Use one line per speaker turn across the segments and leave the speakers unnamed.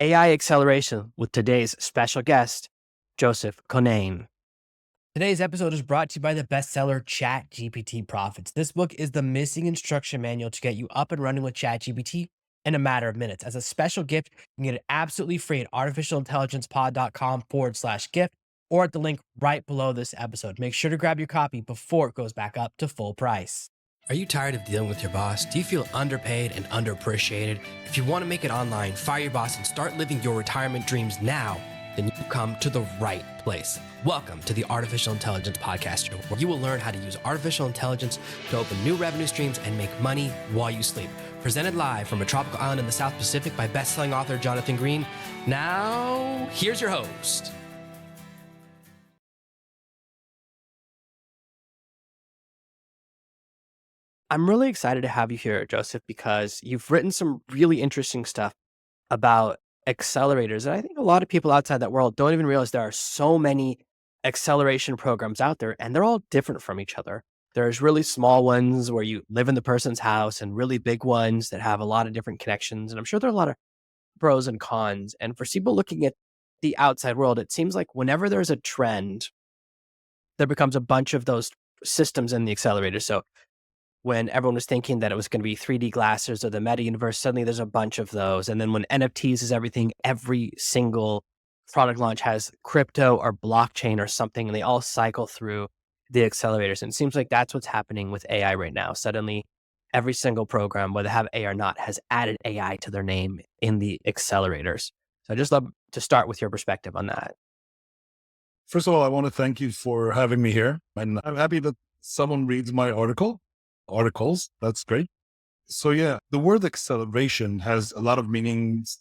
AI Acceleration with today's special guest, Joseph Konijn. Today's episode is brought to you by the bestseller ChatGPT Profits. This book is the missing instruction manual to get you up and running with ChatGPT in a matter of minutes. As a special gift, you can get it absolutely free at artificialintelligencepod.com/gift or at the link right below this episode. Make sure to grab your copy before it goes back up to full price. Are you tired of dealing with your boss? Do you feel underpaid and underappreciated? If you want to make it online, fire your boss, and start living your retirement dreams now, then you come to the right place. Welcome to the Artificial Intelligence Podcast Show, where you will learn how to use artificial intelligence to open new revenue streams and make money while you sleep. Presented live from a tropical island in the South Pacific by best-selling author Jonathan Green. Now, here's your host. I'm really excited to have you here, Joseph, because you've written some really interesting stuff about accelerators. And I think a lot of people outside that world don't even realize there are so many acceleration programs out there, and they're all different from each other. There's really small ones where you live in the person's house and really big ones that have a lot of different connections. And I'm sure there are a lot of pros and cons. And for people looking at the outside world, it seems like whenever there's a trend, there becomes a bunch of those systems in the accelerator. So when everyone was thinking that it was going to be 3D glasses or the meta universe, suddenly there's a bunch of those. And then when NFTs is everything, every single product launch has crypto or blockchain or something, and they all cycle through the accelerators. And it seems like that's what's happening with AI right now. Suddenly, every single program, whether they have AI or not, has added AI to their name in the accelerators. So I just love to start with your perspective on that.
First of all, I want to thank you for having me here. And I'm happy that someone reads my articles. That's great. So yeah, the word acceleration has a lot of meanings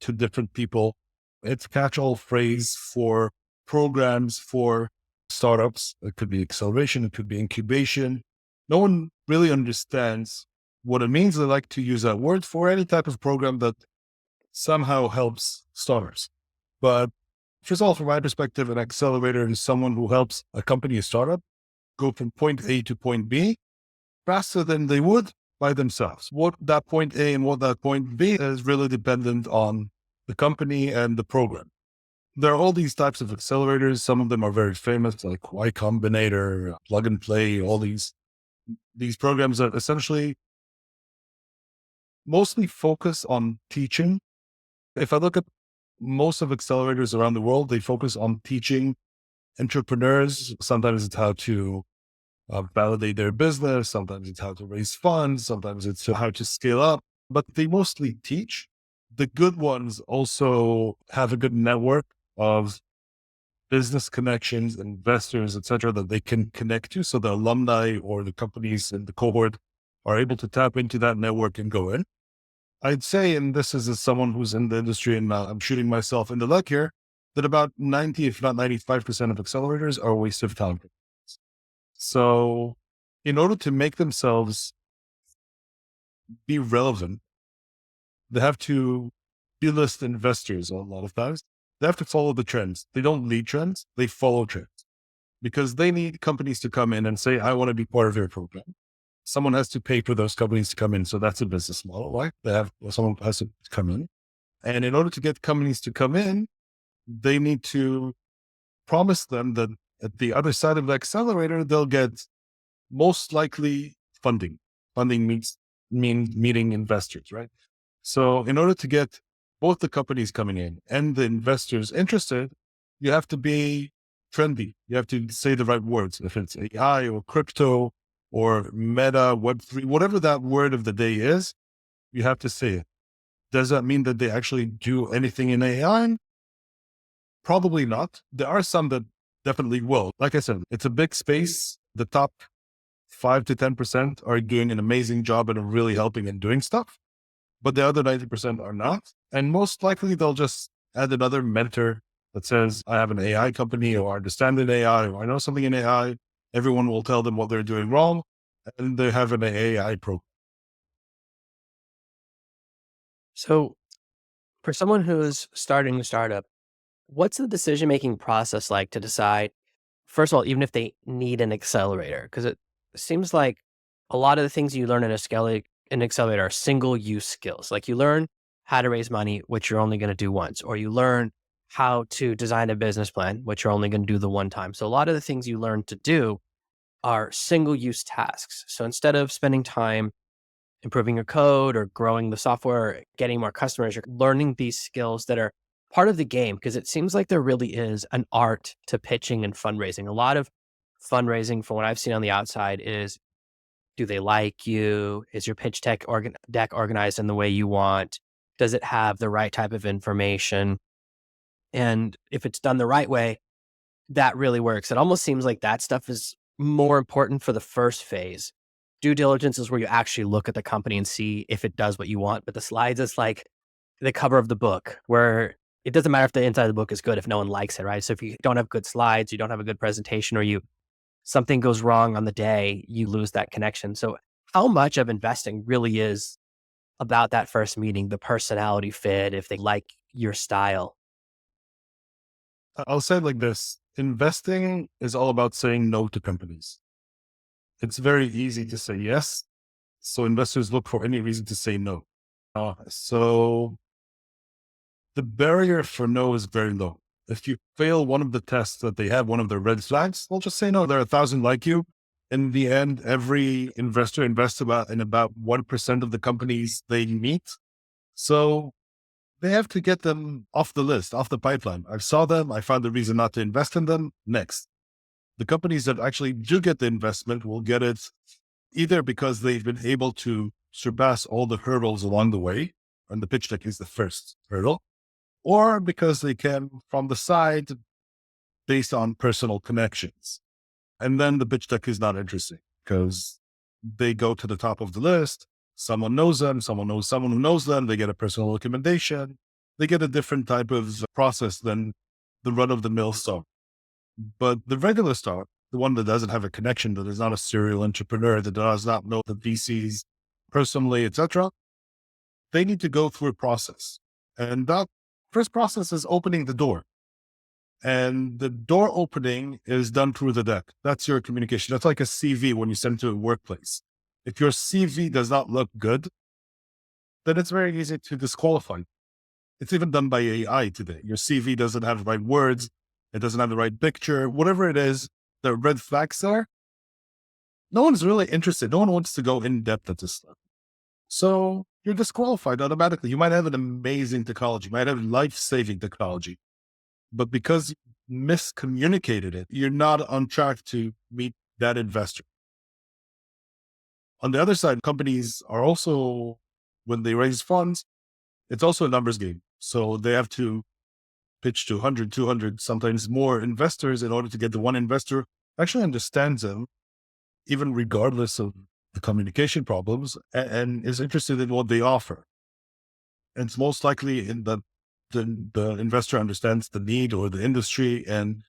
to different people. It's a catch-all phrase for programs, for startups. It could be acceleration. It could be incubation. No one really understands what it means. They like to use that word for any type of program that somehow helps starters. But first of all, from my perspective, an accelerator is someone who helps a company, a startup, go from point A to point B faster than they would by themselves. What that point A and what that point B is really dependent on the company and the program. There are all these types of accelerators. Some of them are very famous, like Y Combinator, Plug and Play, all these programs that essentially mostly focus on teaching. If I look at most of accelerators around the world, they focus on teaching entrepreneurs. Sometimes it's how to validate their business. Sometimes it's how to raise funds. Sometimes it's how to scale up, but they mostly teach. The good ones also have a good network of business connections, investors, etc., that they can connect to. So the alumni or the companies in the cohort are able to tap into that network and go in. I'd say, and this is as someone who's in the industry and I'm shooting myself in the leg here, that about 90, if not 95% of accelerators are a waste of time. So in order to make themselves be relevant, they have to delist investors a lot of times. They have to follow the trends. They don't lead trends, they follow trends because they need companies to come in and say, I want to be part of your program. Someone has to pay for those companies to come in. So that's a business model, right? Someone has to come in. And in order to get companies to come in, they need to promise them that at the other side of the accelerator, they'll get most likely funding. Funding means meeting investors, right? So in order to get both the companies coming in and the investors interested, you have to be trendy. You have to say the right words. If it's AI or crypto or meta, Web3, whatever that word of the day is, you have to say it. Does that mean that they actually do anything in AI? Probably not. There are some that definitely will. Like I said, it's a big space. The top 5 to 10% are doing an amazing job and are really helping and doing stuff, but the other 90% are not. And most likely they'll just add another mentor that says, I have an AI company or I understand in AI or I know something in AI. Everyone will tell them what they're doing wrong and they have an AI program.
So for someone who's starting a startup, what's the decision-making process like to decide, first of all, even if they need an accelerator? Because it seems like a lot of the things you learn in an accelerator are single-use skills. Like you learn how to raise money, which you're only going to do once, or you learn how to design a business plan, which you're only going to do the one time. So a lot of the things you learn to do are single use tasks. So instead of spending time improving your code or growing the software, or getting more customers, you're learning these skills that are part of the game, because it seems like there really is an art to pitching and fundraising. A lot of fundraising, from what I've seen on the outside, is, do they like you? Is your deck organized in the way you want? Does it have the right type of information? And if it's done the right way, that really works. It almost seems like that stuff is more important for the first phase. Due diligence is where you actually look at the company and see if it does what you want. But the slides is like the cover of the book, where it doesn't matter if the inside of the book is good if no one likes it, right? So if you don't have good slides, you don't have a good presentation, or something goes wrong on the day, you lose that connection. So how much of investing really is about that first meeting, the personality fit, if they like your style?
I'll say it like this: investing is all about saying no to companies. It's very easy to say yes. So investors look for any reason to say no. So the barrier for no is very low. If you fail one of the tests that they have, one of their red flags, they'll just say no. There are 1,000 like you. In the end, every investor invests in about 1% of the companies they meet. So they have to get them off the list, off the pipeline. I saw them. I found the reason not to invest in them. Next. The companies that actually do get the investment will get it either because they've been able to surpass all the hurdles along the way, and the pitch deck is the first hurdle, or because they can from the side based on personal connections. And then the pitch deck is not interesting because they go to the top of the list. Someone knows them. Someone knows someone who knows them. They get a personal recommendation. They get a different type of process than the run of the mill stock. But the regular stock, the one that doesn't have a connection, that is not a serial entrepreneur, that does not know the VCs personally, etc., they need to go through a process. And that first process is opening the door. And the door opening is done through the deck. That's your communication. That's like a CV when you send to a workplace. If your CV does not look good, then it's very easy to disqualify. It's even done by AI today. Your CV doesn't have the right words. It doesn't have the right picture. Whatever it is, the red flags are. No one's really interested. No one wants to go in depth at this stuff. So you're disqualified automatically. You might have an amazing technology, you might have life-saving technology, but because you miscommunicated it, you're not on track to meet that investor. On the other side, companies are also, when they raise funds, it's also a numbers game. So they have to pitch to 100, 200, sometimes more investors in order to get the one investor who actually understands them, even regardless of the communication problems, and is interested in what they offer. And it's most likely in that the investor understands the need or the industry and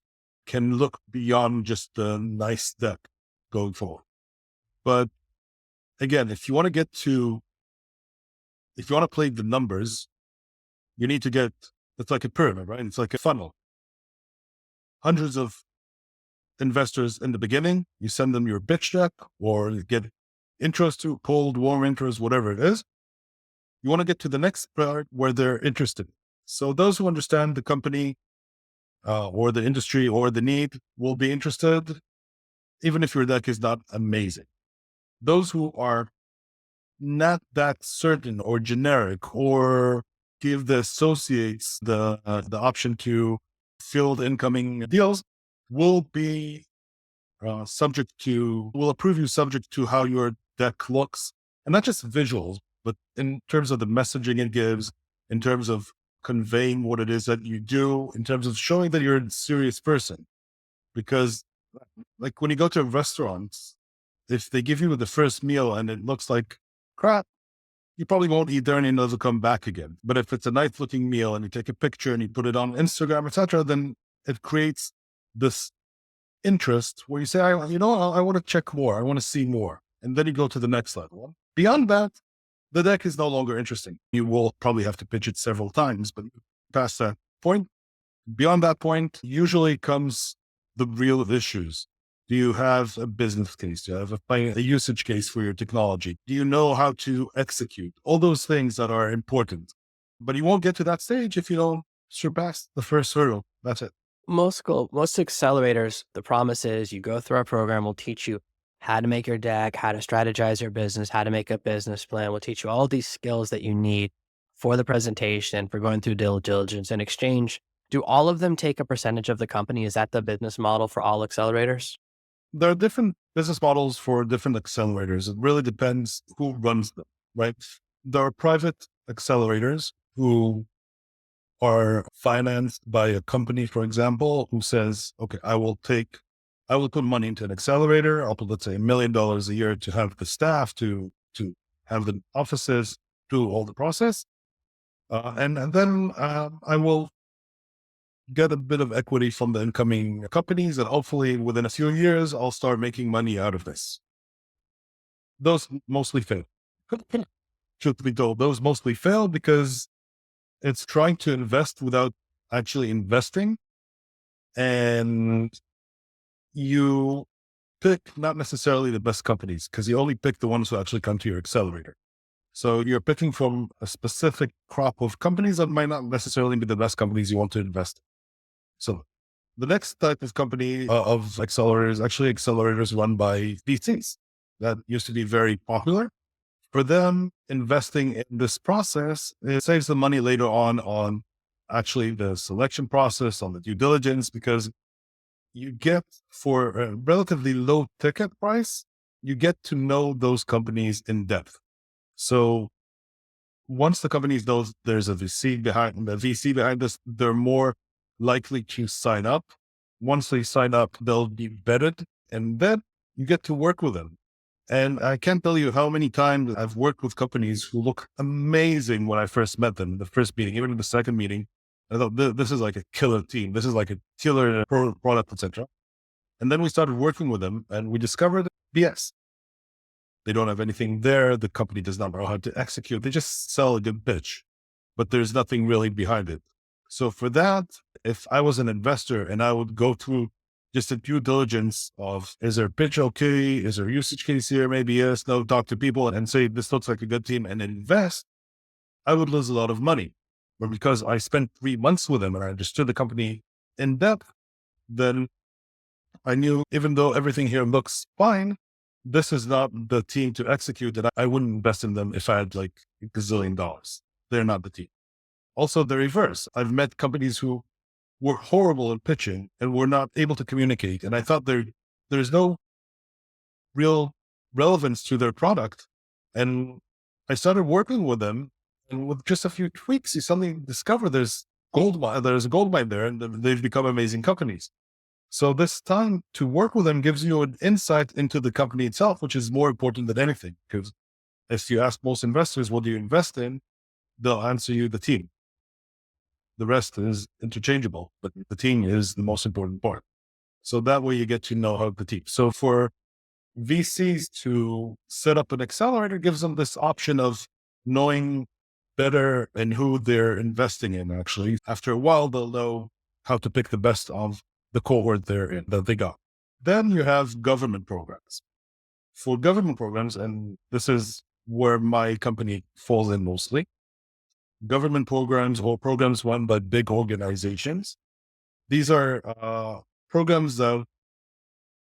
can look beyond just the nice deck going forward. But again, if you want to play the numbers, you need to get, it's like a pyramid, right? It's like a funnel. Hundreds of investors in the beginning, you send them your pitch deck or you get intros to cold, warm intros, whatever it is. You want to get to the next part where they're interested. So those who understand the company or the industry or the need will be interested, even if your deck is not amazing. Those who are not that certain or generic, or give the associates the option to field incoming deals, will be will approve you subject to how your deck looks, and not just visuals, but in terms of the messaging it gives, in terms of conveying what it is that you do, in terms of showing that you're a serious person. Because like when you go to restaurants, if they give you the first meal and it looks like crap, you probably won't eat there and you'll never come back again. But if it's a nice looking meal and you take a picture and you put it on Instagram, etc., then it creates this interest where you say, I want to check more. I want to see more. And then you go to the next level. Beyond that, the deck is no longer interesting. You will probably have to pitch it several times, but past that point, beyond that point, usually comes the real issues. Do you have a business case? Do you have a usage case for your technology? Do you know how to execute? All those things that are important. But you won't get to that stage if you don't surpass the first hurdle. That's it.
Most accelerators, the promise is you go through our program, we'll teach you how to make your deck, how to strategize your business, how to make a business plan. We'll teach you all these skills that you need for the presentation, for going through due diligence. In exchange, do all of them take a percentage of the company? Is that the business model for all accelerators?
There are different business models for different accelerators. It really depends who runs them, right? There are private accelerators who are financed by a company, for example, who says, okay, I will put money into an accelerator. I'll put, let's say, $1 million a year to have the staff, to have the offices, do all the process. And then I will get a bit of equity from the incoming companies. And hopefully within a few years, I'll start making money out of this. Those mostly fail. Truth be told, those mostly fail because it's trying to invest without actually investing. And you pick not necessarily the best companies because you only pick the ones who actually come to your accelerator. So you're picking from a specific crop of companies that might not necessarily be the best companies you want to invest in. So the next type of company of accelerators, actually accelerators run by VCs that used to be very popular. For them, investing in this process, it saves them money later on actually the selection process, on the due diligence, because you get for a relatively low ticket price, you get to know those companies in depth. So once the companies knows there's a VC behind this, they're more likely to sign up. Once they sign up, they'll be vetted, and then you get to work with them. And I can't tell you how many times I've worked with companies who look amazing when I first met them, the first meeting, even in the second meeting. I thought, this is like a killer team. This is like a killer product, etc. And then we started working with them and we discovered BS. They don't have anything there. The company does not know how to execute. They just sell a good pitch, but there's nothing really behind it. So for that, if I was an investor and I would go through just a due diligence of, is their pitch okay? Is there a usage case here? Maybe yes, no, talk to people and say, this looks like a good team and invest, I would lose a lot of money. But because I spent 3 months with them and I understood the company in depth, then I knew even though everything here looks fine, this is not the team to execute, and I wouldn't invest in them if I had like a gazillion dollars. They're not the team. Also, the reverse. I've met companies who were horrible at pitching and were not able to communicate. And I thought there's no real relevance to their product. And I started working with them, and with just a few tweaks, you suddenly discover there's there's a gold mine there, and they've become amazing companies. So this time to work with them gives you an insight into the company itself, which is more important than anything. Because if you ask most investors, what do you invest in? They'll answer you the team. The rest is interchangeable, but the team is the most important part. So that way you get to know how the team. So for VCs to set up an accelerator gives them this option of knowing better and who they're investing in. Actually, after a while, they'll know how to pick the best of the cohort they're in that they got. Then you have government programs. For government programs, and this is where my company falls in mostly, government programs or programs run by big organizations. These are programs that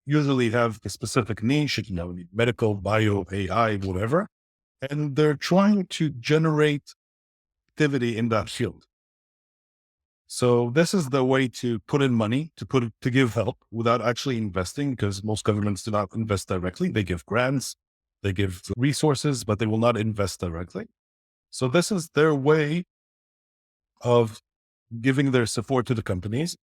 usually have a specific niche, medical, bio, AI, whatever, and they're trying to generate activity in that field. So this is the way to put in money, to give help without actually investing, because most governments do not invest directly. They give grants, they give resources, but they will not invest directly. So this is their way of giving their support to the companies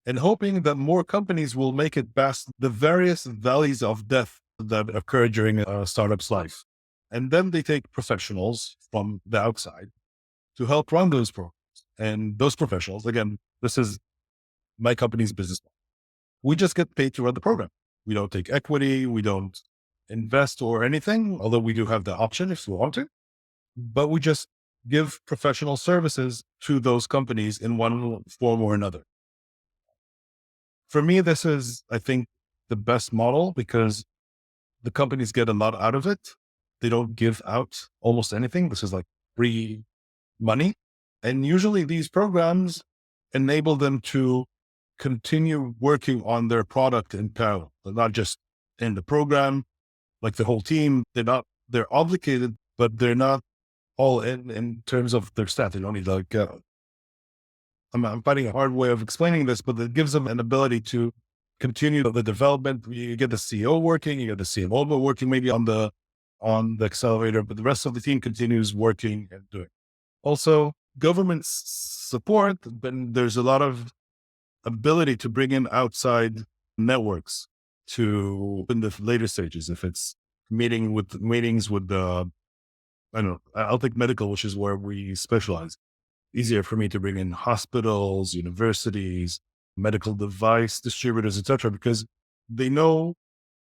and hoping that more companies will make it past the various valleys of death that occur during a startup's life. And then they take professionals from the outside to help run those programs. And those professionals, again, this is my company's business model. We just get paid to run the program. We don't take equity. We don't invest or anything, although we do have the option if we want to. But we just give professional services to those companies in one form or another. For me, this is, I think, the best model because the companies get a lot out of it. They don't give out almost anything. This is like free money. And usually these programs enable them to continue working on their product in parallel. They're not just in the program, like the whole team. They're obligated, but they're not all in terms of their staff. They don't need I'm finding a hard way of explaining this, but it gives them an ability to continue the development. You get the CEO working, you get the CMO working maybe on the accelerator, but the rest of the team continues working and doing. Also, government support, then there's a lot of ability to bring in outside networks to in the later stages. If it's meetings with the, I don't know, I'll take medical, which is where we specialize. Easier for me to bring in hospitals, universities, medical device distributors, etc., because they know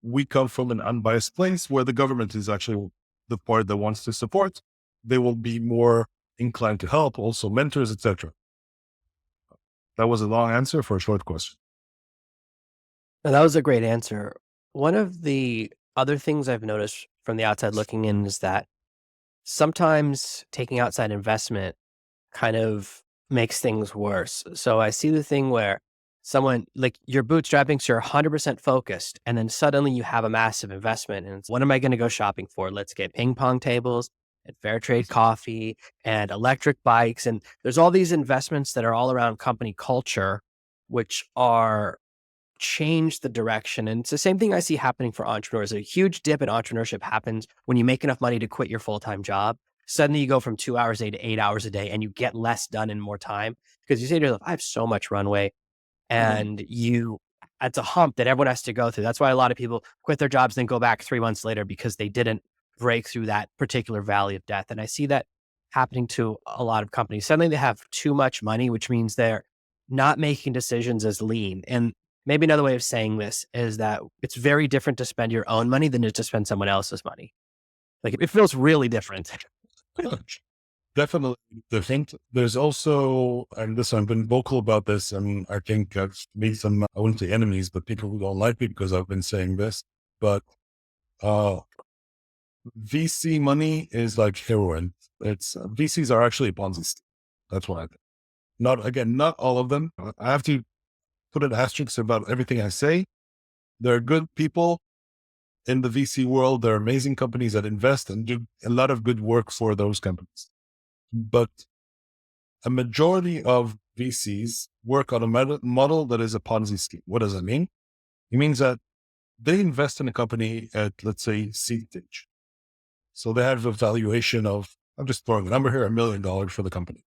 we come from an unbiased place where the government is actually the part that wants to support. They will be more inclined to help, also mentors, etc. That was a long answer for a short question.
And that was a great answer. One of the other things I've noticed from the outside looking in is that sometimes taking outside investment kind of makes things worse. So I see the thing where someone like you're bootstrapping, so you're 100% focused, and then suddenly you have a massive investment. And it's, what am I going to go shopping for? Let's get ping pong tables and fair trade coffee and electric bikes. And there's all these investments that are all around company culture, which are change the direction. And it's the same thing I see happening for entrepreneurs. A huge dip in entrepreneurship happens when you make enough money to quit your full-time job. Suddenly you go from 2 hours a day to 8 hours a day and you get less done in more time because you say to yourself, I have so much runway,
Mhm.
and it's a hump that everyone has to go through. That's why a lot of people quit their jobs, then go back 3 months later because they didn't break through that particular valley of death. And I see that happening to a lot of companies. Suddenly they have too much money, which means they're not making decisions as lean. And maybe another way of saying this is that it's very different to spend your own money than to spend someone else's money. Like it feels really different.
Definitely different. There's also, and this, I've been vocal about this, and I think I've made some, I wouldn't say enemies, but people who don't like me because I've been saying this. But uh, VC money is like heroin. It's VCs are actually a Ponzi scheme. That's what I think. Not all of them. I have to put an asterisk about everything I say. There are good people in the VC world. There are amazing companies that invest and do a lot of good work for those companies. But a majority of VCs work on a model that is a Ponzi scheme. What does that mean? It means that they invest in a company at, let's say, seed stage. So they have a valuation of, I'm just throwing a number here, $1 million for the company.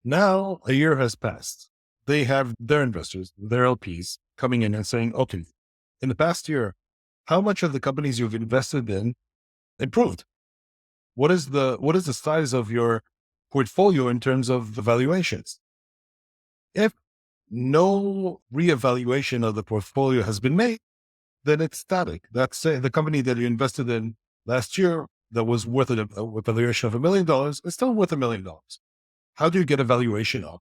Now a year has passed. They have their investors, their LPs coming in and saying, okay, in the past year, how much of the companies you've invested in improved? What is the size of your portfolio in terms of the valuations? If no reevaluation of the portfolio has been made, then it's static. That's the company that you invested in last year that was worth a valuation of $1 million is still worth $1 million. How do you get a valuation of?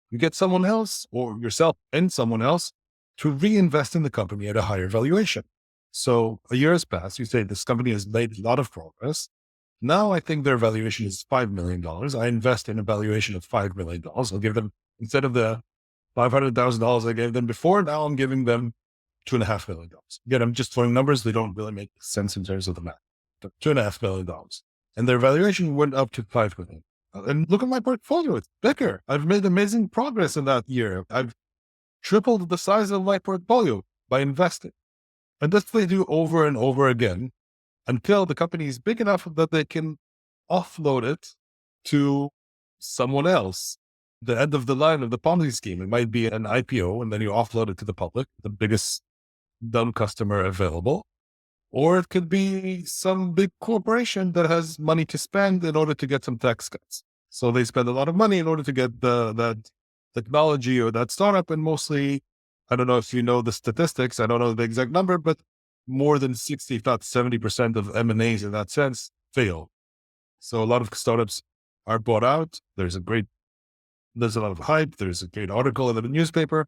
You get someone else or yourself and someone else to reinvest in the company at a higher valuation. So a year has passed. You say this company has made a lot of progress. Now I think their valuation is $5 million. I invest in a valuation of $5 million. I'll give them, instead of the $500,000 I gave them before, now I'm giving them $2.5 million. Again, I'm just throwing numbers. They don't really make sense in terms of the math. But $2.5 million. And their valuation went up to $5 million. And look at my portfolio. It's bigger. I've made amazing progress in that year. I've tripled the size of my portfolio by investing. And this they do over and over again until the company is big enough that they can offload it to someone else. The end of the line of the Ponzi scheme. It might be an IPO and then you offload it to the public, the biggest dumb customer available. Or it could be some big corporation that has money to spend in order to get some tax cuts. So they spend a lot of money in order to get that technology or that startup. And mostly, I don't know if you know the statistics, I don't know the exact number, but more than 60, if not 70% of M&As in that sense fail. So a lot of startups are bought out. There's a lot of hype. There's a great article in the newspaper.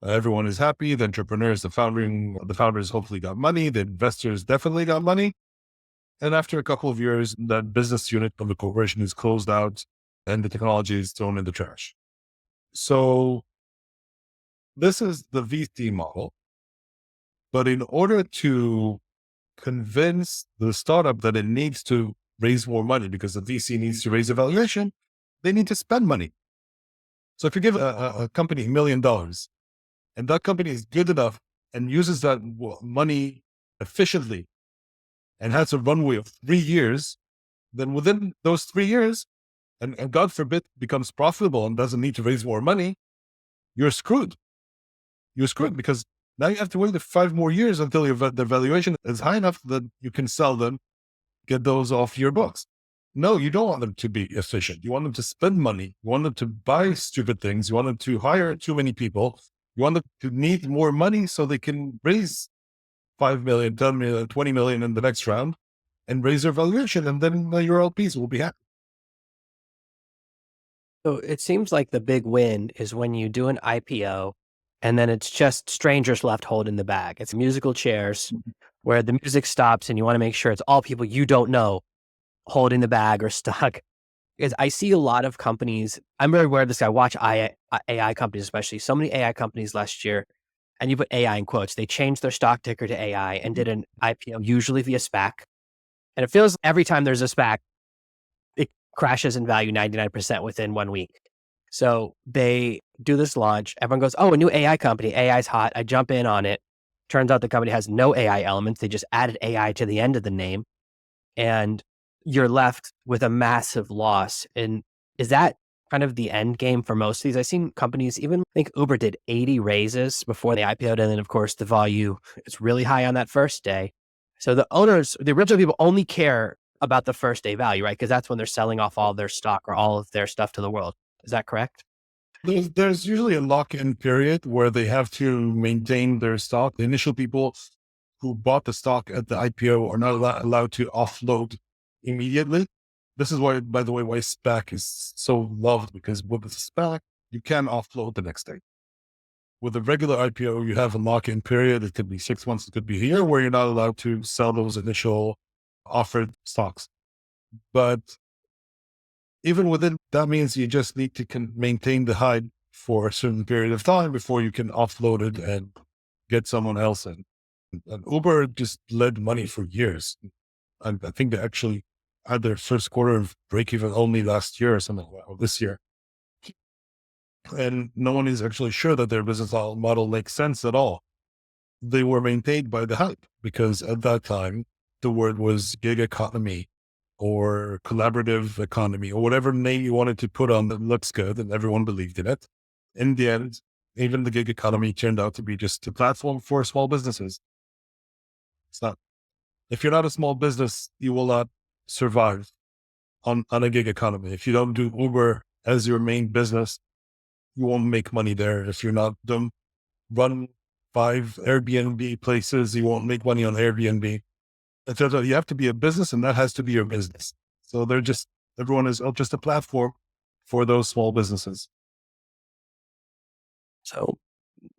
Everyone is happy. The entrepreneurs, the founders hopefully got money. The investors definitely got money. And after a couple of years, that business unit of the corporation is closed out and the technology is thrown in the trash. So this is the VC model. But in order to convince the startup that it needs to raise more money because the VC needs to raise a valuation, they need to spend money. So if you give a company $1 million and that company is good enough and uses that money efficiently and has a runway of 3 years, then within those 3 years, and God forbid becomes profitable and doesn't need to raise more money, you're screwed. You're screwed because now you have to wait 5 more years until the valuation is high enough that you can sell them, get those off your books. No, you don't want them to be efficient. You want them to spend money. You want them to buy stupid things. You want them to hire too many people. You want them to need more money so they can raise 5 million, 10 million, 20 million in the next round and raise their valuation. And then your LPs will be happy.
So it seems like the big win is when you do an IPO and then it's just strangers left holding the bag. It's musical chairs where the music stops and you want to make sure it's all people you don't know holding the bag or stuck. Because I see a lot of companies, I'm very aware of this. I watch AI companies, especially so many AI companies last year, and you put AI in quotes. They changed their stock ticker to AI and did an IPO, usually via SPAC. And it feels every time there's a SPAC, it crashes in value 99% within 1 week. So they do this launch. Everyone goes, oh, a new AI company. AI's hot. I jump in on it. Turns out the company has no AI elements. They just added AI to the end of the name. And you're left with a massive loss. And is that kind of the end game for most of these? I've seen companies, even I think Uber did 80 raises before they IPO'd. And then, of course, the value is really high on that first day. So the owners, the original people only care about the first day value, right? Because that's when they're selling off all their stock or all of their stuff to the world. Is that correct?
There's usually a lock-in period where they have to maintain their stock. The initial people who bought the stock at the IPO are not allowed to offload immediately. This is why, by the way, why SPAC is so loved, because with the SPAC, you can offload the next day. With a regular IPO, you have a lock-in period. It could be 6 months, it could be a year, where you're not allowed to sell those initial offered stocks. But even within that means you just need to maintain the high for a certain period of time before you can offload it and get someone else in. And Uber just led money for years. And I think they actually had their first quarter of break even only last year or something, or this year. And no one is actually sure that their business model makes sense at all. They were maintained by the hype because at that time, the word was gig economy or collaborative economy or whatever name you wanted to put on that looks good, and everyone believed in it. In the end, even the gig economy turned out to be just a platform for small businesses. It's not. If you're not a small business, you will not survive on a gig economy. If you don't do Uber as your main business, you won't make money there. If you're not don't run 5 Airbnb places, you won't make money on Airbnb. etc. You have to be a business, and that has to be your business. So everyone is just a platform for those small businesses.
So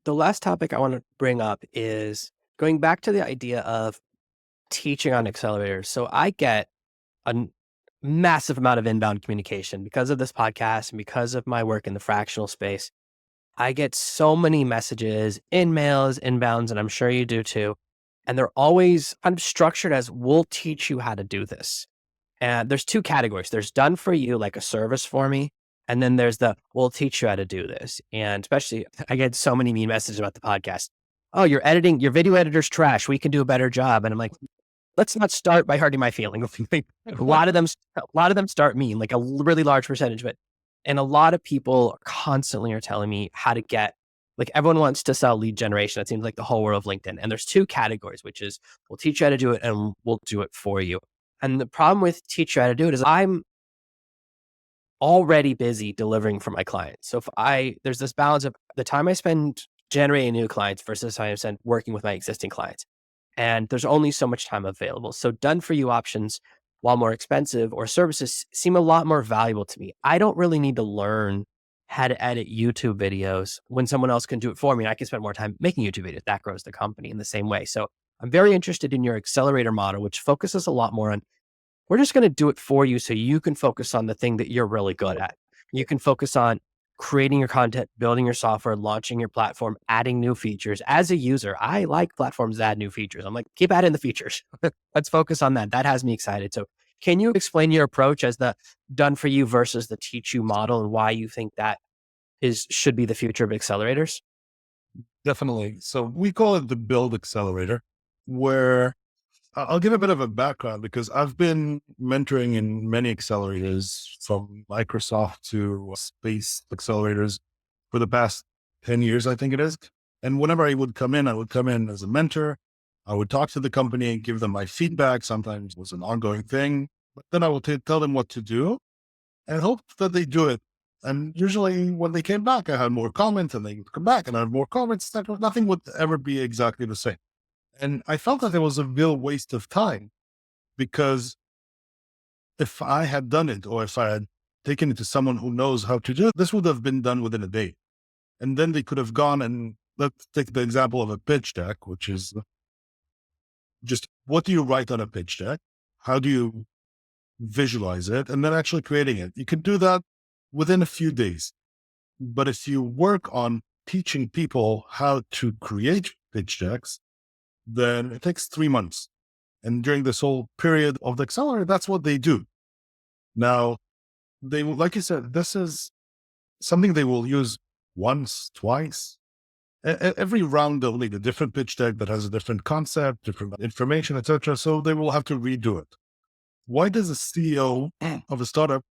the last topic I want to bring up is going back to the idea of teaching on accelerators. So I get a massive amount of inbound communication because of this podcast and because of my work in the fractional space. I get so many messages, in mails, inbounds, and I'm sure you do too. And they're always kind of structured as, we'll teach you how to do this. And there's two categories. There's done for you, like a service for me. And then there's the, we'll teach you how to do this. And especially, I get so many mean messages about the podcast. Oh, your video editor's trash. We can do a better job. And I'm like, let's not start by hurting my feelings. a lot of them start mean, like a really large percentage, and a lot of people constantly are telling me how to get, like, everyone wants to sell lead generation. It seems like the whole world of LinkedIn. And there's two categories, which is we'll teach you how to do it and we'll do it for you. And the problem with teach you how to do it is I'm already busy delivering for my clients. So there's this balance of the time I spend generating new clients versus the time I spend working with my existing clients. And there's only so much time available. So done for you options, while more expensive, or services, seem a lot more valuable to me. I don't really need to learn how to edit YouTube videos when someone else can do it for me. And I can spend more time making YouTube videos. That grows the company in the same way. So I'm very interested in your accelerator model, which focuses a lot more on we're just going to do it for you so you can focus on the thing that you're really good at. You can focus on creating your content, building your software, launching your platform, adding new features. As a user, I like platforms that add new features. I'm like, keep adding the features. Let's focus on that. That has me excited. So can you explain your approach as the done for you versus the teach you model and why you think that should be the future of accelerators?
Definitely. So we call it the build accelerator, where I'll give a bit of a background because I've been mentoring in many accelerators from Microsoft to space accelerators for the past 10 years, I think it is. And whenever I would come in, I would come in as a mentor. I would talk to the company and give them my feedback. Sometimes it was an ongoing thing, but then I would tell them what to do and hope that they do it. And usually when they came back, I had more comments and they would come back and I had more comments. Nothing would ever be exactly the same. And I felt that it was a real waste of time because if I had done it or if I had taken it to someone who knows how to do it, this would have been done within a day. And then they could have gone and let's take the example of a pitch deck, which is just what do you write on a pitch deck? How do you visualize it? And then actually creating it. You can do that within a few days. But if you work on teaching people how to create pitch decks, then it takes 3 months. And during this whole period of the accelerator, that's what they do. Now, they will, like you said, this is something they will use once, twice. Every round, they'll need a different pitch deck that has a different concept, different information, etc. So they will have to redo it. Why does a CEO of a startup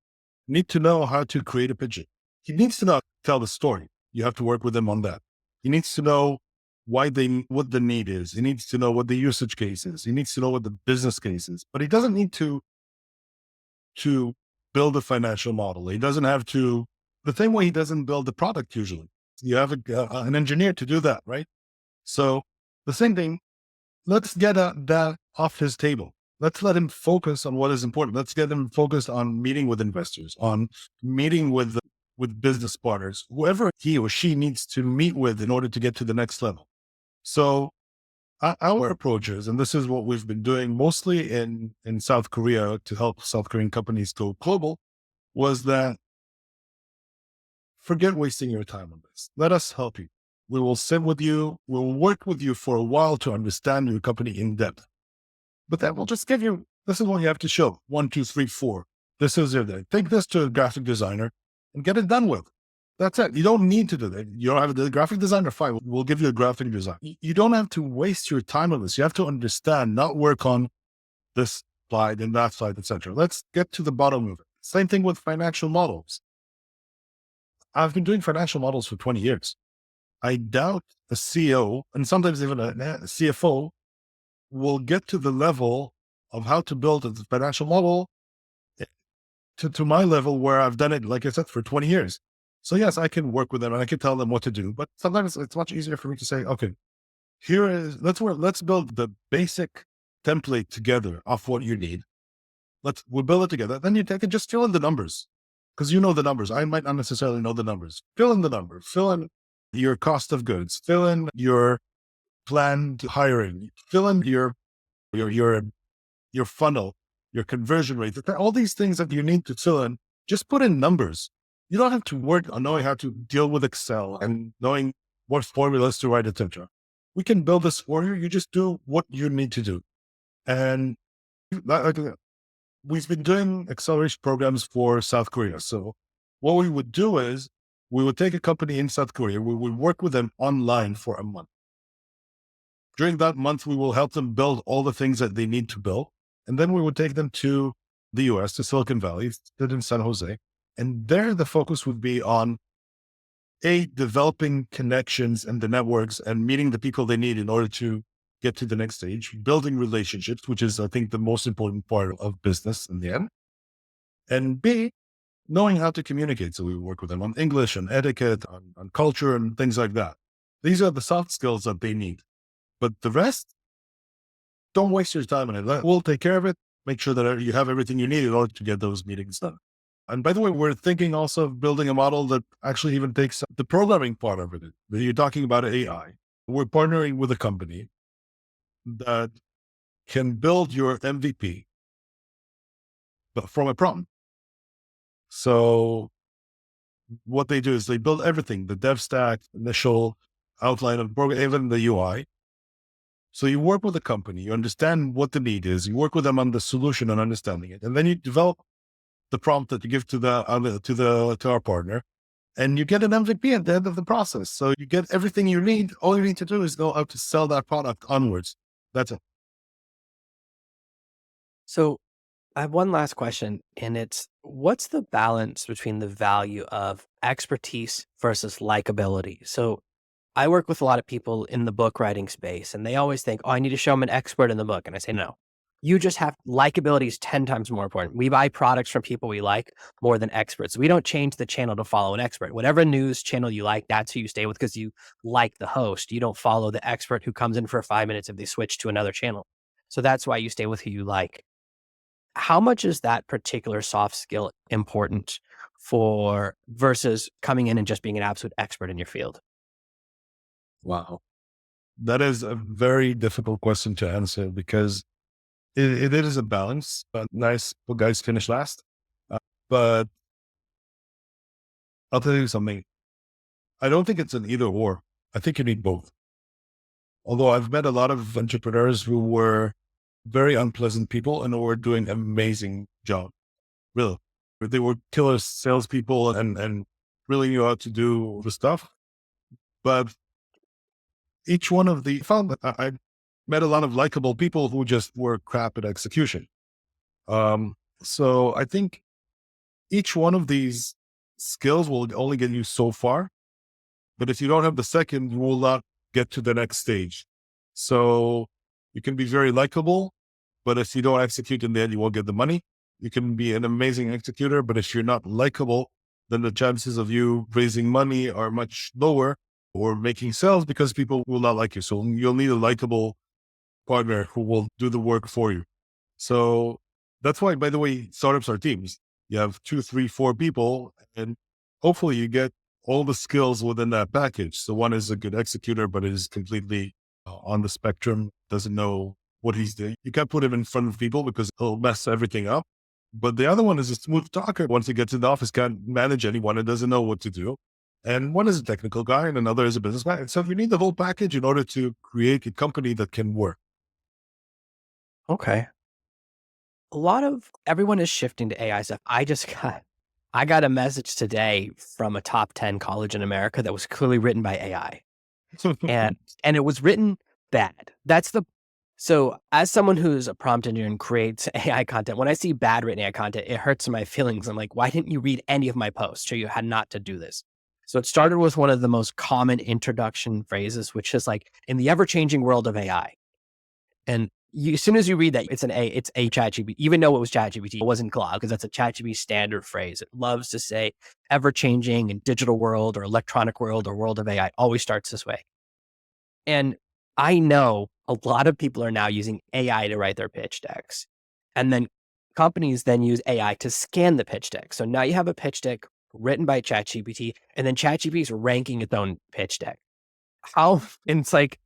need to know how to create a pitch deck? He needs to know tell the story. You have to work with him on that. He needs to know what the need is. He needs to know what the usage case is. He needs to know what the business case is. But he doesn't need to build a financial model. He doesn't have to. The same way he doesn't build the product usually. You have an engineer to do that, right? So the same thing. Let's get that off his table. Let's let him focus on what is important. Let's get him focused on meeting with investors, on meeting with business partners, whoever he or she needs to meet with in order to get to the next level. So our approaches, and this is what we've been doing mostly in South Korea to help South Korean companies go global, was that forget wasting your time on this. Let us help you. We will sit with you. We'll work with you for a while to understand your company in depth. But then we'll just give you, this is what you have to show. 1, 2, 3, 4. This is your day. Take this to a graphic designer and get it done with. That's it. You don't need to do that. You don't have the graphic designer, fine. We'll give you a graphic design. You don't have to waste your time on this. You have to understand, not work on this slide and that slide, etc. Let's get to the bottom of it. Same thing with financial models. I've been doing financial models for 20 years. I doubt a CEO and sometimes even a CFO will get to the level of how to build a financial model to my level where I've done it, like I said, for 20 years. So yes, I can work with them and I can tell them what to do, but sometimes it's much easier for me to say, okay, let's build the basic template together of what you need. We'll build it together. Then you take it, just fill in the numbers because you know the numbers. I might not necessarily know the numbers. Fill in the numbers, fill in your cost of goods, fill in your planned hiring, fill in your funnel, your conversion rate, all these things that you need to fill in, just put in numbers. You don't have to work on knowing how to deal with Excel and knowing what formulas to write, etc. We can build this for you. You just do what you need to do. And we've been doing acceleration programs for South Korea. So what we would do is we would take a company in South Korea. We would work with them online for a month. During that month, we will help them build all the things that they need to build. And then we would take them to the US, to Silicon Valley, sit in San Jose. And there, the focus would be on developing connections and the networks and meeting the people they need in order to get to the next stage, building relationships, which is, I think, the most important part of business in the end. And B, knowing how to communicate. So we work with them on English and etiquette, on culture and things like that. These are the soft skills that they need. But the rest, don't waste your time on it. We'll take care of it. Make sure that you have everything you need in order to get those meetings done. And by the way, we're thinking also of building a model that actually even takes the programming part of it. You're talking about AI. We're partnering with a company that can build your MVP but from a prompt. So what they do is they build everything, the dev stack, initial outline of the program, even the UI. So you work with the company, you understand what the need is, you work with them on the solution and understanding it, and then you develop the prompt that you give to to our partner, and you get an MVP at the end of the process. So you get everything you need. All you need to do is go out to sell that product onwards. That's it.
So I have one last question, and it's what's the balance between the value of expertise versus likability? So I work with a lot of people in the book writing space, and they always think, oh, I need to show I'm an expert in the book. And I say, no, you just have likability is 10 times more important. We buy products from people we like more than experts. We don't change the channel to follow an expert. Whatever news channel you like, that's who you stay with because you like the host. You don't follow the expert who comes in for 5 minutes if they switch to another channel. So that's why you stay with who you like. How much is that particular soft skill important for versus coming in and just being an absolute expert in your field?
Wow. That is a very difficult question to answer because it is a balance. But nice, well, guys finish last. But I'll tell you something. I don't think it's an either or. I think you need both. Although I've met a lot of entrepreneurs who were very unpleasant people and who were doing amazing job. Really. They were killer salespeople and really knew how to do the stuff. But each one of the found that I met a lot of likable people who just were crap at execution. So I think each one of these skills will only get you so far. But if you don't have the second, you will not get to the next stage. So you can be very likable, but if you don't execute in the end, you won't get the money. You can be an amazing executor, but if you're not likable, then the chances of you raising money are much lower or making sales because people will not like you. So you'll need a likable partner who will do the work for you. So that's why, by the way, startups are teams. You have 2, 3, 4 people, and hopefully you get all the skills within that package. So one is a good executor, but is completely on the spectrum, doesn't know what he's doing. You can't put him in front of people because he'll mess everything up. But the other one is a smooth talker. Once he gets in the office, can't manage anyone and doesn't know what to do. And one is a technical guy and another is a business guy. And so you need the whole package in order to create a company that can work.
Okay. A lot of everyone is shifting to AI stuff. I got a message today from a top 10 college in America that was clearly written by AI. And and it was written bad. That's the so as someone who's a prompt engineer and creates AI content, when I see bad written AI content, it hurts my feelings. I'm like, why didn't you read any of my posts? Show you had not to do this. So it started with one of the most common introduction phrases, which is like in the ever-changing world of AI. And as soon as you read that, it's a ChatGPT. Even though it was ChatGPT, it wasn't Claude because that's a ChatGPT standard phrase. It loves to say ever changing in digital world or electronic world or world of AI always starts this way. And I know a lot of people are now using AI to write their pitch decks. And then companies then use AI to scan the pitch deck. So now you have a pitch deck written by ChatGPT, and then ChatGPT is ranking its own pitch deck. And it's like,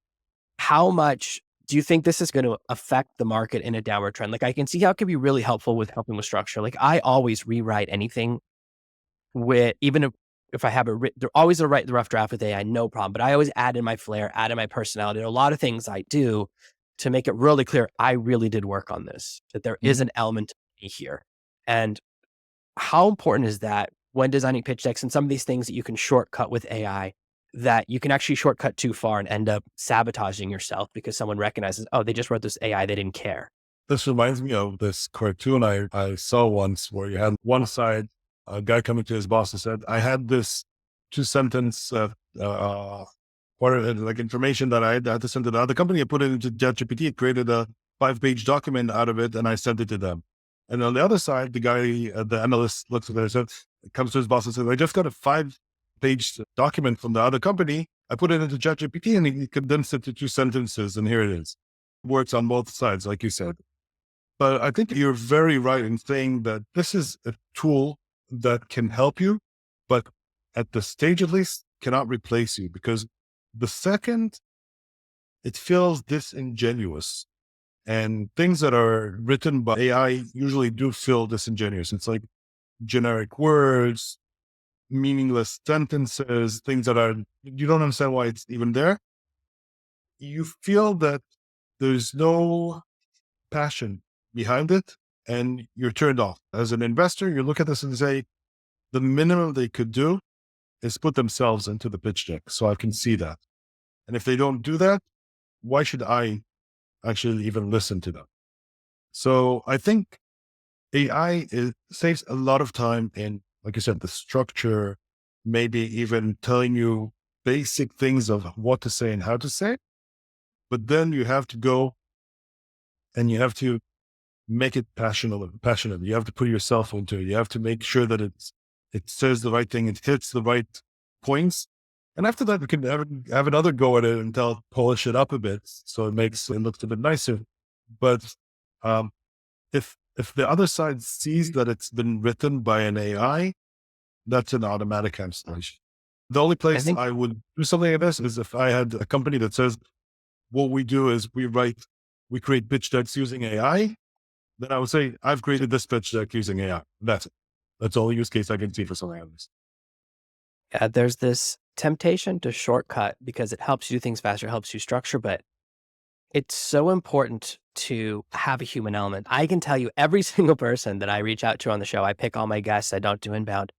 how much do you think this is going to affect the market in a downward trend? Like I can see how it could be really helpful with helping with structure. Like I always rewrite anything with, even if I have it written, they're always to write the rough draft with AI, no problem. But I always add in my flair, add in my personality. There are a lot of things I do to make it really clear I really did work on this, that there is
Mhm.
an element to me here. And how important is that when designing pitch decks and some of these things that you can shortcut with AI that you can actually shortcut too far and end up sabotaging yourself because someone recognizes, oh, they just wrote this AI, they didn't care.
This reminds me of this cartoon I saw once where you had one side, a guy coming to his boss and said, I had this 2 sentence part of it, like information that I had to send to the other company. I put it into ChatGPT, it created a 5-page document out of it, and I sent it to them. And on the other side, the guy, the analyst looks at it and says, comes to his boss and says, I just got a 5-page document from the other company. I put it into ChatGPT and he condensed it to 2 sentences, and here it is. Works on both sides, like you said. But I think you're very right in saying that this is a tool that can help you, but at the stage at least cannot replace you because the second it feels disingenuous And things that are written by AI usually do feel disingenuous. It's like generic words, meaningless sentences, things that are, you don't understand why it's even there. You feel that there's no passion behind it and you're turned off. As an investor, you look at this and say, the minimum they could do is put themselves into the pitch deck. So I can see that. And if they don't do that, why should I actually even listen to them? So I think saves a lot of time in, like you said, the structure, maybe even telling you basic things of what to say and how to say. But then you have to go and you have to make it passionate. You have to put yourself into it. You have to make sure that it says the right thing, it hits the right points. And after that, we can have another go at it until polish it up a bit so it looks a bit nicer. But um, if the other side sees that it's been written by an AI, that's an automatic cancellation. The only
I
place
think
I would do something like this is if I had a company that says, what we do is we create pitch decks using AI, then I would say, I've created this pitch deck using AI. That's it. That's the only use case I can see for something like this.
there's this temptation to shortcut because it helps you do things faster, helps you structure, but it's so important to have a human element. I can tell you every single person that I reach out to on the show, I pick all my guests, I don't do inbound,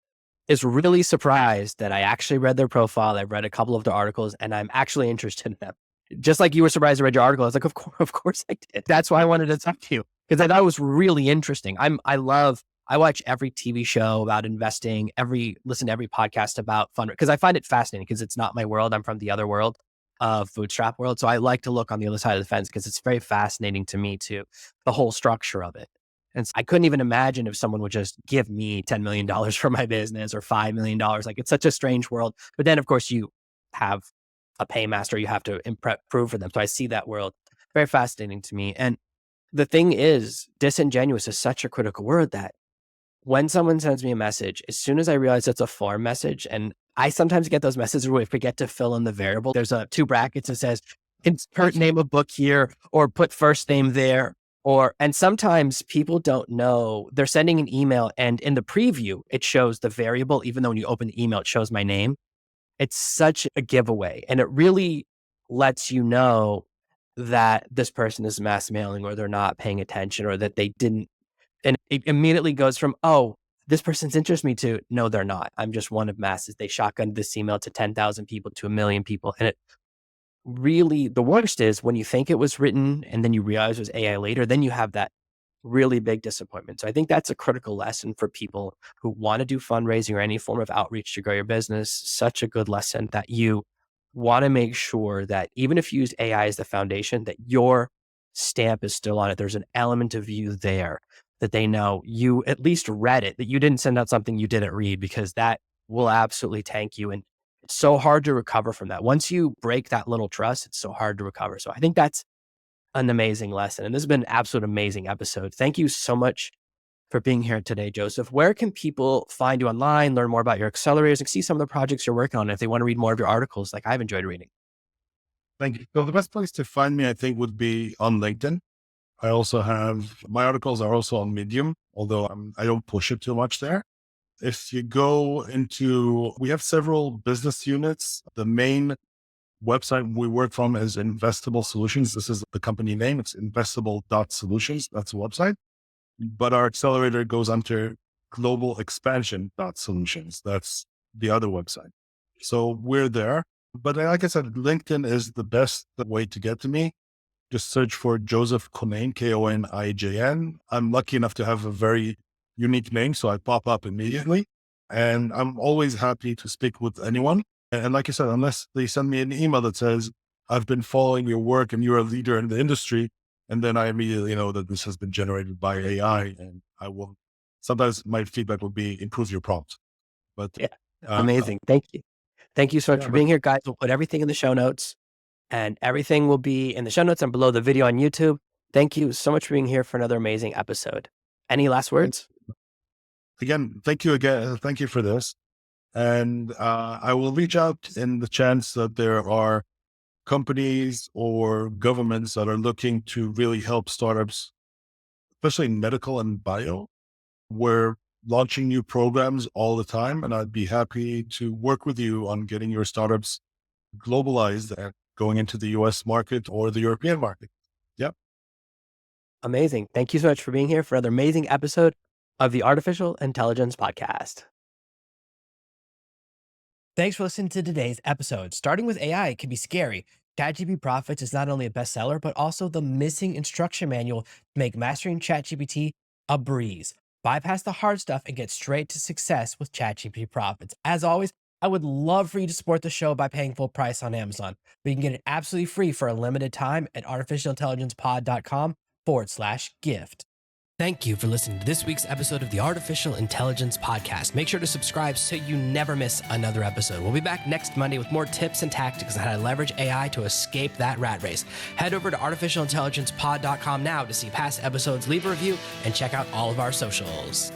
is really surprised that I actually read their profile. I've read a couple of their articles and I'm actually interested in them. Just like you were surprised I read your article. I was like, of course I did. That's why I wanted to talk to you because I thought it was really interesting. I watch every TV show about investing, listen to every podcast about fund because I find it fascinating because it's not my world. I'm from the other world of bootstrap world. So I like to look on the other side of the fence because it's very fascinating to me too, the whole structure of it. And I couldn't even imagine if someone would just give me $10 million for my business or $5 million. Like it's such a strange world. But then of course you have a paymaster, you have to prove for them. So I see that world very fascinating to me. And the thing is, disingenuous is such a critical word that when someone sends me a message, as soon as I realize it's a form message, and I sometimes get those messages where we forget to fill in the variable. There's two brackets that says insert name of book here or put first name there. And sometimes people don't know they're sending an email and in the preview, it shows the variable, even though when you open the email, it shows my name. It's such a giveaway. And it really lets you know that this person is mass mailing or they're not paying attention or that they didn't. And it immediately goes from, oh, this person's interests me to, no, they're not. I'm just one of masses. They shotgunned this email to 10,000 people, to 1,000,000 people. And it really, the worst is when you think it was written and then you realize it was AI later, then you have that really big disappointment. So I think that's a critical lesson for people who want to do fundraising or any form of outreach to grow your business. Such a good lesson that you want to make sure that even if you use AI as the foundation, that your stamp is still on it. There's an element of you there that they know you at least read it, that you didn't send out something you didn't read, because that will absolutely tank you. And it's so hard to recover from that. Once you break that little trust, it's so hard to recover. So I think that's an amazing lesson. And this has been an absolute amazing episode. Thank you so much for being here today, Joseph. Where can people find you online, learn more about your accelerators, and see some of the projects you're working on if they want to read more of your articles like I've enjoyed reading?
Thank you. So the best place to find me, I think, would be on LinkedIn. I also have my articles are also on Medium, although I don't push it too much there. If you go into, we have several business units. The main website we work from is Investable Solutions. This is the company name. It's investable.solutions. That's the website. But our accelerator goes under Global Expansion.solutions. That's the other website. So we're there. But like I said, LinkedIn is the best way to get to me. Just search for Joseph Konijn, Konijn. I'm lucky enough to have a very unique name, so I pop up immediately. And I'm always happy to speak with anyone. And like I said, unless they send me an email that says, I've been following your work and you're a leader in the industry, and then I immediately know that this has been generated by AI, and I will, sometimes my feedback will be improve your prompt. But
Yeah.
uh,
Amazing. Thank you. Thank you so much
yeah,
for
but
being here, guys. We'll put everything in the show notes and everything will be in the show notes and below the video on YouTube. Thank you so much for being here for another amazing episode. Any last
thank,
words?
again, thank you again. Thank you for this. And I will reach out in the chance that there are companies or governments that are looking to really help startups, especially in medical and bio. We're launching new programs all the time, and I'd be happy to work with you on getting your startups globalized and going into the US market or the European market. Yep.
Amazing. Thank you so much for being here for another amazing episode of the Artificial Intelligence Podcast. Thanks for listening to today's episode. Starting with AI can be scary. ChatGPT Profits is not only a bestseller, but also the missing instruction manual to make mastering ChatGPT a breeze. Bypass the hard stuff and get straight to success with ChatGPT Profits. As always, I would love for you to support the show by paying full price on Amazon. We can get it absolutely free for a limited time at artificialintelligencepod.com/gift. Thank you for listening to this week's episode of the Artificial Intelligence Podcast. Make sure to subscribe so you never miss another episode. We'll be back next Monday with more tips and tactics on how to leverage AI to escape that rat race. Head over to artificialintelligencepod.com now to see past episodes, leave a review, and check out all of our socials.